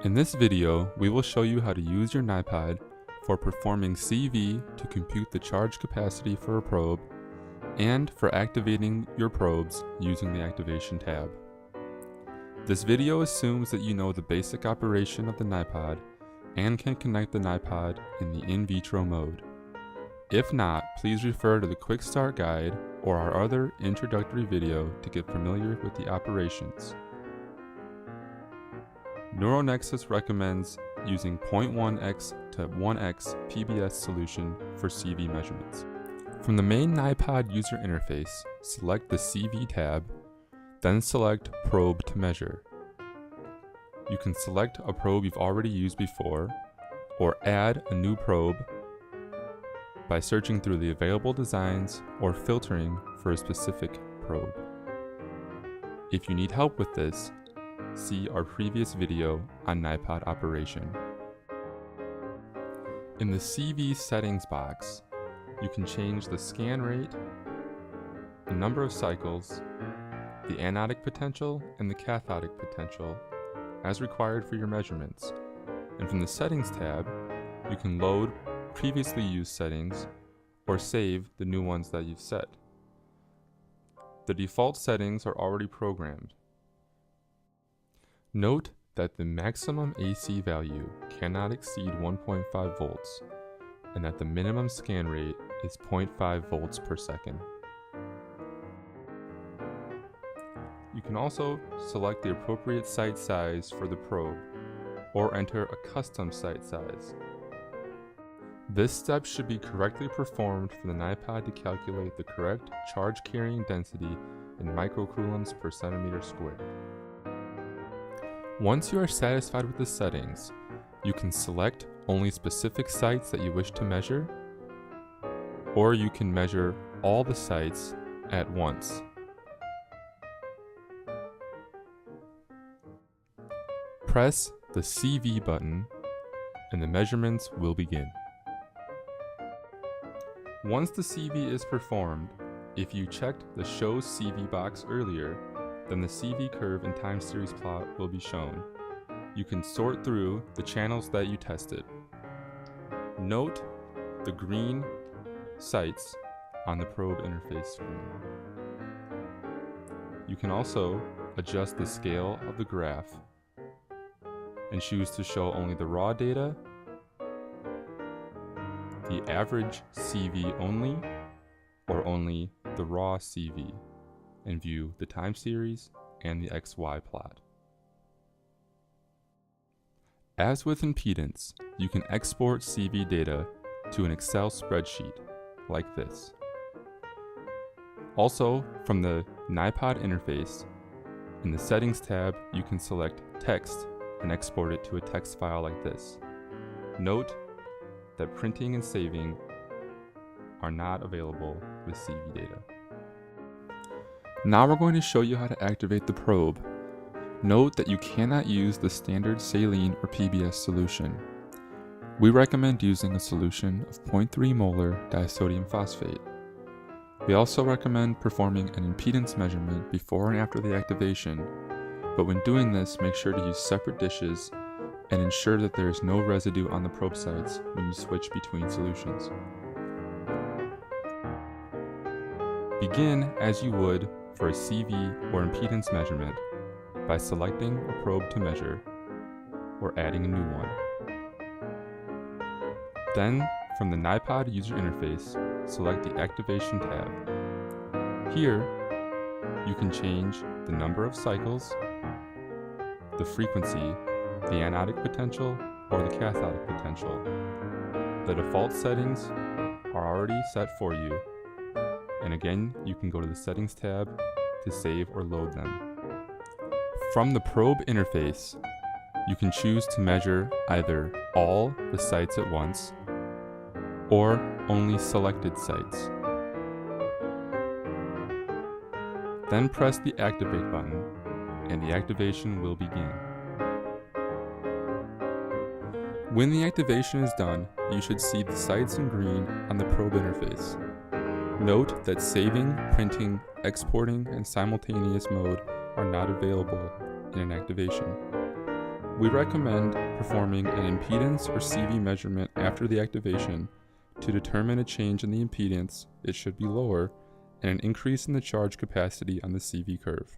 In this video, we will show you how to use your niPOD for performing CV to compute the charge capacity for a probe and for activating your probes using the activation tab. This video assumes that you know the basic operation of the niPOD and can connect the niPOD in the in vitro mode. If not, please refer to the quick start guide or our other introductory video to get familiar with the operations. NeuroNexus recommends using 0.1x to 1x PBS solution for CV measurements. From the main niPOD user interface, select the CV tab, then select Probe to Measure. You can select a probe you've already used before, or add a new probe by searching through the available designs or filtering for a specific probe. If you need help with this, see our previous video on niPOD operation. In the CV settings box, you can change the scan rate, the number of cycles, the anodic potential, and the cathodic potential as required for your measurements. And from the settings tab, you can load previously used settings or save the new ones that you've set. The default settings are already programmed. Note that the maximum AC value cannot exceed 1.5 volts and that the minimum scan rate is 0.5 volts per second. You can also select the appropriate site size for the probe or enter a custom site size. This step should be correctly performed for the niPOD to calculate the correct charge carrying density in microcoulombs per centimeter squared. Once you are satisfied with the settings, you can select only specific sites that you wish to measure, or you can measure all the sites at once. Press the CV button and the measurements will begin. Once the CV is performed, if you checked the Show CV box earlier, then the CV curve and time series plot will be shown. You can sort through the channels that you tested. Note the green sites on the probe interface screen. You can also adjust the scale of the graph and choose to show only the raw data, the average CV only, or only the raw CV, and view the time series and the XY plot. As with impedance, you can export CV data to an Excel spreadsheet like this. Also, from the niPOD interface, in the Settings tab, you can select Text and export it to a text file like this. Note that printing and saving are not available with CV data. Now we're going to show you how to activate the probe. Note that you cannot use the standard saline or PBS solution. We recommend using a solution of 0.3 molar disodium phosphate. We also recommend performing an impedance measurement before and after the activation, but when doing this, make sure to use separate dishes and ensure that there is no residue on the probe sites when you switch between solutions. Begin as you would for a CV or impedance measurement by selecting a probe to measure or adding a new one. Then, from the niPOD user interface, select the Activation tab. Here, you can change the number of cycles, the frequency, the anodic potential, or the cathodic potential. The default settings are already set for you, and again, you can go to the Settings tab to save or load them. From the probe interface, you can choose to measure either all the sites at once or only selected sites. Then press the Activate button and the activation will begin. When the activation is done, you should see the sites in green on the probe interface. Note that saving, printing, exporting, and simultaneous mode are not available in an activation. We recommend performing an impedance or CV measurement after the activation to determine a change in the impedance, it should be lower, and an increase in the charge capacity on the CV curve.